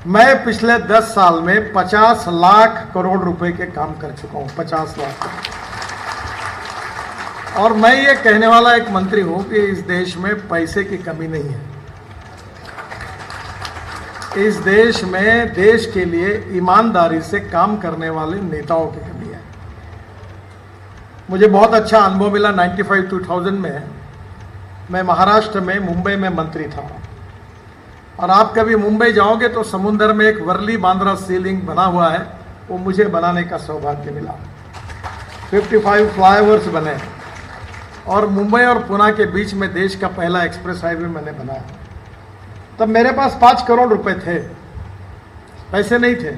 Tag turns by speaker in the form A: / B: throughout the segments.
A: मैं पिछले 10 साल में 50 लाख करोड़ रुपए के काम कर चुका हूं, 50 लाख। और मैं ये कहने वाला एक मंत्री हूं कि इस देश में पैसे की कमी नहीं है। इस देश में देश के लिए ईमानदारी से काम करने वाले नेताओं की कमी है। मुझे बहुत अच्छा अनुभव मिला 95-2000 में। मैं महाराष्ट्र में मुंबई में मंत्री था, और आप कभी मुंबई जाओगे तो समुद्र में एक वर्ली बांद्रा सी लिंक बना हुआ है, वो मुझे बनाने का सौभाग्य मिला। 55 फ्लाईओवर्स बने, और मुंबई और पुणे के बीच में देश का पहला एक्सप्रेस हाईवे मैंने बनाया। तब मेरे पास 5 करोड़ रुपए थे, पैसे नहीं थे,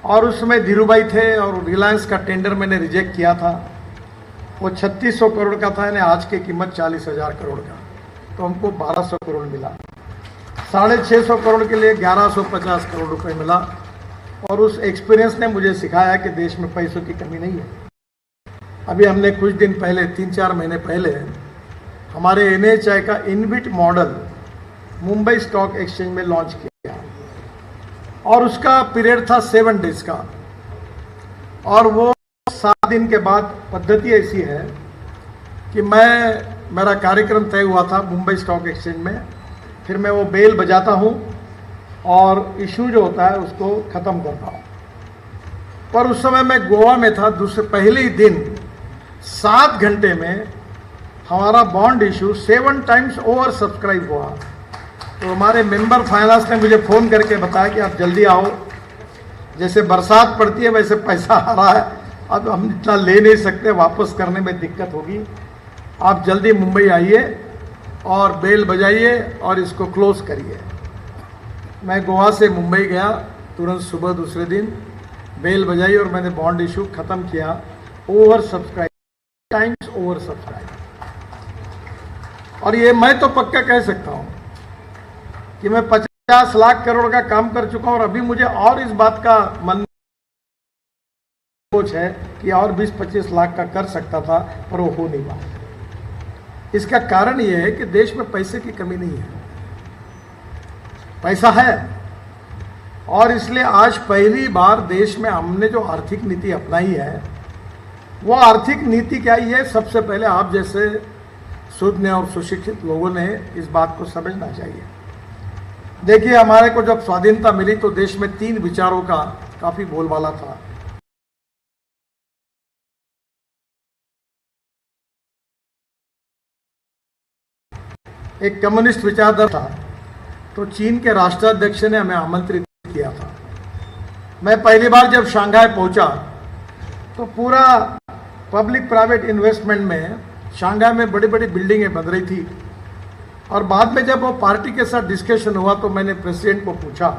A: और उसमें धीरूभाई थे, और रिलायंस का टेंडर मैंने रिजेक्ट किया था। वो 3600 करोड़ का था, यानी आज की कीमत 40,000 करोड़ का, तो हमको 1200 करोड़ मिला। 650 करोड़ के लिए 1150 करोड़ रुपए मिला। और उस एक्सपीरियंस ने मुझे सिखाया कि देश में पैसों की कमी नहीं है। अभी हमने कुछ दिन पहले, 3-4 महीने पहले, हमारे NHAI का inhibit model Mumbai stock exchange में लॉन्च किया, और उसका पीरियड था 7 डेज का। और वो 7 दिन के बाद पद्धति ऐसी है कि मेरा कार्यक्रम तय हुआ था मुंबई स्टॉक एक्सचेंज में, फिर मैं वो बेल बजाता हूँ और इशू जो होता है उसको ख़त्म करता हूँ। पर उस समय मैं गोवा में था। पहले ही दिन 7 घंटे में हमारा bond issue 7 times over subscribe हुआ। तो हमारे मेंबर फाइनेंस ने मुझे फ़ोन करके बताया कि आप जल्दी आओ, जैसे बरसात पड़ती है वैसे पैसा आ रहा है, अब हम इतना ले नहीं सकते, वापस करने में दिक्कत होगी, आप जल्दी मुंबई आइए और बेल बजाइए और इसको क्लोज करिए। मैं गोवा से मुंबई गया, तुरंत सुबह दूसरे दिन बेल बजाई और मैंने बॉन्ड इशू ख़त्म किया। Over subscribe, times over subscribe. और ये मैं तो पक्का कह सकता हूँ कि मैं 50 लाख करोड़ का काम कर चुका हूँ, और अभी मुझे और इस बात का मन सोच है कि और 20-25 लाख का कर सकता था, पर वो हो नहीं पाया। इसका कारण यह है कि देश में पैसे की कमी नहीं है, पैसा है। और इसलिए आज पहली बार देश में हमने जो आर्थिक नीति अपनाई है, वो आर्थिक नीति क्या है, सबसे पहले आप जैसे शुद्ध और सुशिक्षित लोगों ने इस बात को समझना चाहिए। देखिए, हमारे को जब स्वाधीनता मिली तो देश में 3 विचारों का काफी बोलबाला था। एक कम्युनिस्ट विचारधारा था। तो चीन के राष्ट्राध्यक्ष ने हमें आमंत्रित किया था। मैं पहली बार जब शंघाई पहुंचा तो पूरा पब्लिक प्राइवेट इन्वेस्टमेंट में शंघाई में बड़ी बड़ी बिल्डिंगें बन रही थी। और बाद में जब वो पार्टी के साथ डिस्कशन हुआ तो मैंने प्रेसिडेंट को पूछा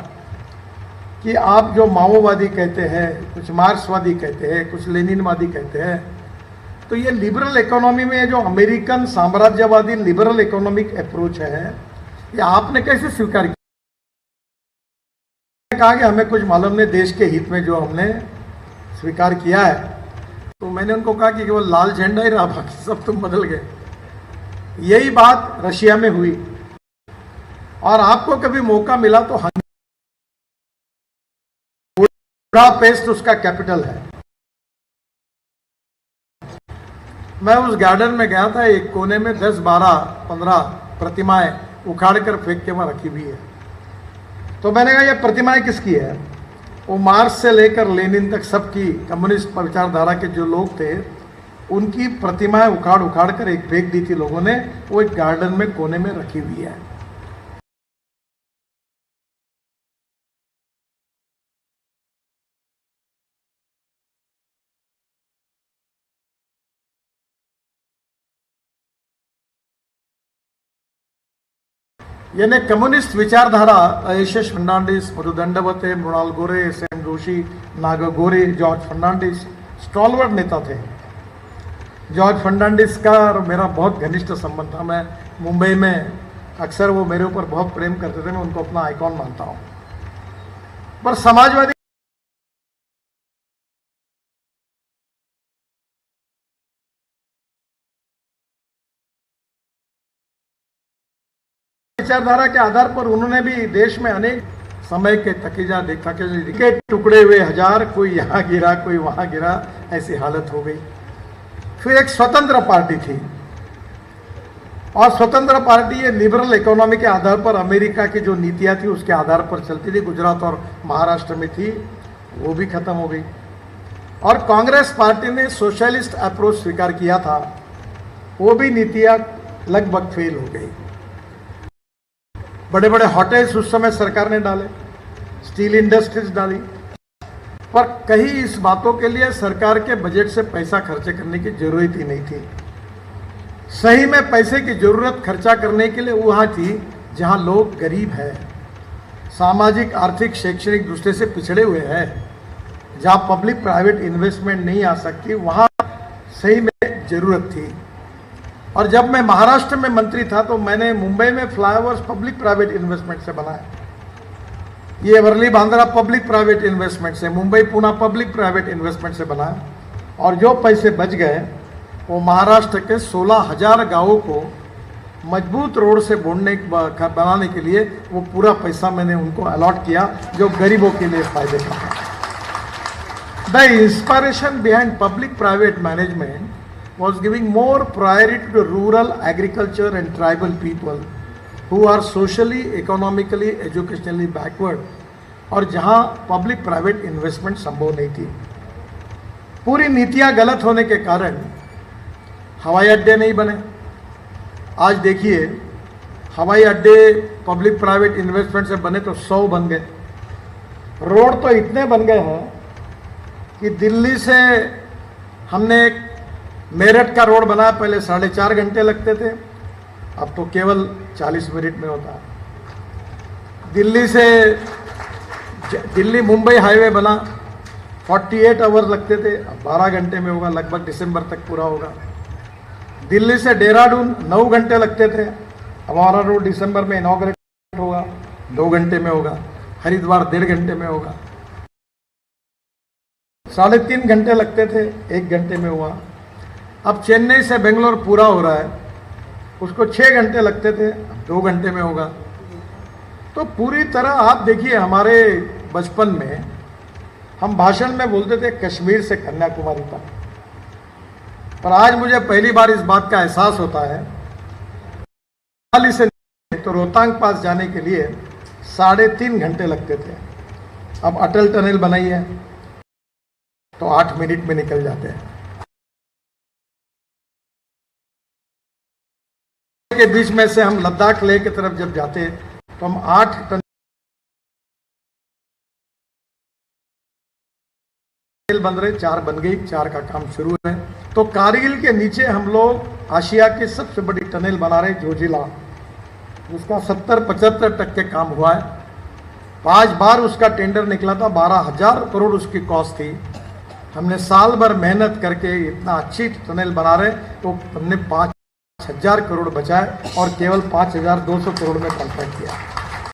A: कि आप जो माओवादी कहते हैं, कुछ मार्क्सवादी कहते हैं, कुछ लेनिनवादी कहते हैं, तो ये लिबरल इकोनॉमी में जो अमेरिकन साम्राज्यवादी लिबरल इकोनॉमिक अप्रोच है, ये आपने कैसे स्वीकार किया? कहा कि हमें कुछ मालूम नहीं, देश के हित में जो हमने स्वीकार किया है। तो मैंने उनको कहा कि केवल लाल झंडा ही रहा, बाकी सब तुम बदल गए। यही बात रशिया में हुई। और आपको कभी मौका मिला तो बुडापेस्ट उसका कैपिटल है। मैं उस गार्डन में गया था, एक कोने में 10, 12, 15 प्रतिमाएं उखाड़ कर फेंक के वहां रखी हुई है। तो मैंने कहा, ये प्रतिमाएं किसकी है? वो मार्क्स से लेकर लेनिन तक सबकी, कम्युनिस्ट विचारधारा के जो लोग थे उनकी प्रतिमाएं उखाड़ उखाड़ कर एक फेंक दी थी लोगों ने। वो एक गार्डन में कोने में रखी हुई है। यानी कम्युनिस्ट विचारधारा यशस फर्नांडिस, मधु दंडवते, मृणाल गोरे, एस.एम. जोशी, नागा गोरे, जॉर्ज फर्नांडिस स्टॉलवर्ड नेता थे। जॉर्ज फर्नांडिस का और मेरा बहुत घनिष्ठ संबंध था। मैं मुंबई में अक्सर, वो मेरे ऊपर बहुत प्रेम करते थे, मैं उनको अपना आइकॉन मानता हूँ। पर समाजवादी विचारधारा के आधार पर उन्होंने भी देश में अनेक समय के तकीजा देखा के टुकड़े हुए हजार, कोई यहाँ गिरा कोई वहाँ गिरा, ऐसी हालत हो गई। फिर एक स्वतंत्र पार्टी थी, और स्वतंत्र पार्टी ये लिबरल इकोनॉमी के आधार पर अमेरिका की जो नीतियाँ थी उसके आधार पर चलती थी, गुजरात और महाराष्ट्र में थी, वो भी खत्म हो गई। और कांग्रेस पार्टी ने सोशलिस्ट अप्रोच स्वीकार किया था, वो भी नीतियाँ लगभग फेल हो गई। बड़े बड़े होटल्स उस समय सरकार ने डाले, स्टील इंडस्ट्रीज डाली, पर कहीं इस बातों के लिए सरकार के बजट से पैसा खर्च करने की जरूरत ही नहीं थी। सही में पैसे की जरूरत खर्चा करने के लिए वहाँ थी जहाँ लोग गरीब है, सामाजिक आर्थिक शैक्षणिक दृष्टि से पिछड़े हुए हैं, जहाँ पब्लिक प्राइवेट इन्वेस्टमेंट नहीं आ सकती, वहाँ सही में जरूरत थी। और जब मैं महाराष्ट्र में मंत्री था तो मैंने मुंबई में फ्लाईओवर्स पब्लिक प्राइवेट इन्वेस्टमेंट से बनाया। ये Worli Bandra public private investment से, Mumbai Pune public private investment से बनाया। और जो पैसे बच गए वो महाराष्ट्र के 16,000 गांवों को मजबूत रोड से बनाने के लिए वो पूरा पैसा मैंने उनको अलॉट किया, जो गरीबों के लिए फायदे का है। The inspiration behind public private management was giving more priority to rural agriculture and tribal people who are socially, economically, educationally backward, और जहां पब्लिक प्राइवेट इन्वेस्टमेंट संभव नहीं थी। पूरी नीतियां गलत होने के कारण हवाई अड्डे नहीं बने। आज देखिए, हवाई अड्डे पब्लिक प्राइवेट इन्वेस्टमेंट से बने तो 100 बन गए। रोड तो इतने बन गए हैं कि दिल्ली से हमने एक मेरठ का रोड बनाया, पहले 4.5 घंटे लगते थे, अब तो केवल 40 मिनट में होता है। दिल्ली से दिल्ली मुंबई हाईवे बना, 48 आवर्स लगते थे, अब 12 घंटे में होगा, लगभग दिसंबर तक पूरा होगा। दिल्ली से देहरादून 9 घंटे लगते थे, अब हमारा रोड दिसंबर में इनॉग्रेट होगा, 2 घंटे में होगा। हरिद्वार 1.5 घंटे में होगा। 3.5 घंटे लगते थे, 1 घंटे में हुआ। अब चेन्नई से बेंगलोर पूरा हो रहा है, उसको 6 घंटे लगते थे, 2 घंटे में होगा। तो पूरी तरह आप देखिए, हमारे बचपन में हम भाषण में बोलते थे कश्मीर से कन्याकुमारी तक, पर आज मुझे पहली बार इस बात का एहसास होता है, दिल्ली से तो रोहतांग पास जाने के लिए 3.5 घंटे लगते थे। अब अटल टनल बनाई है तो 8 मिनट में निकल जाते हैं। के बीच में से हम लद्दाख लेह की तरफ जब जाते हैं तो हम 8 टनल बन रहे, 4 बन गई, 4 का काम शुरू है। तो कारगिल के नीचे हम लोग आशिया की सबसे बड़ी टनल बना रहे, जोजिला, उसका 70-75% काम हुआ है। 5 बार उसका टेंडर निकला था, 12,000 करोड़ उसकी कॉस्ट थी। हमने साल भर मेहनत करके इतना अच्छी टनल बना रहे, तो हमने 5,000 करोड़ बचाए और केवल 5,200 करोड़ में कॉन्ट्रैक्ट किया।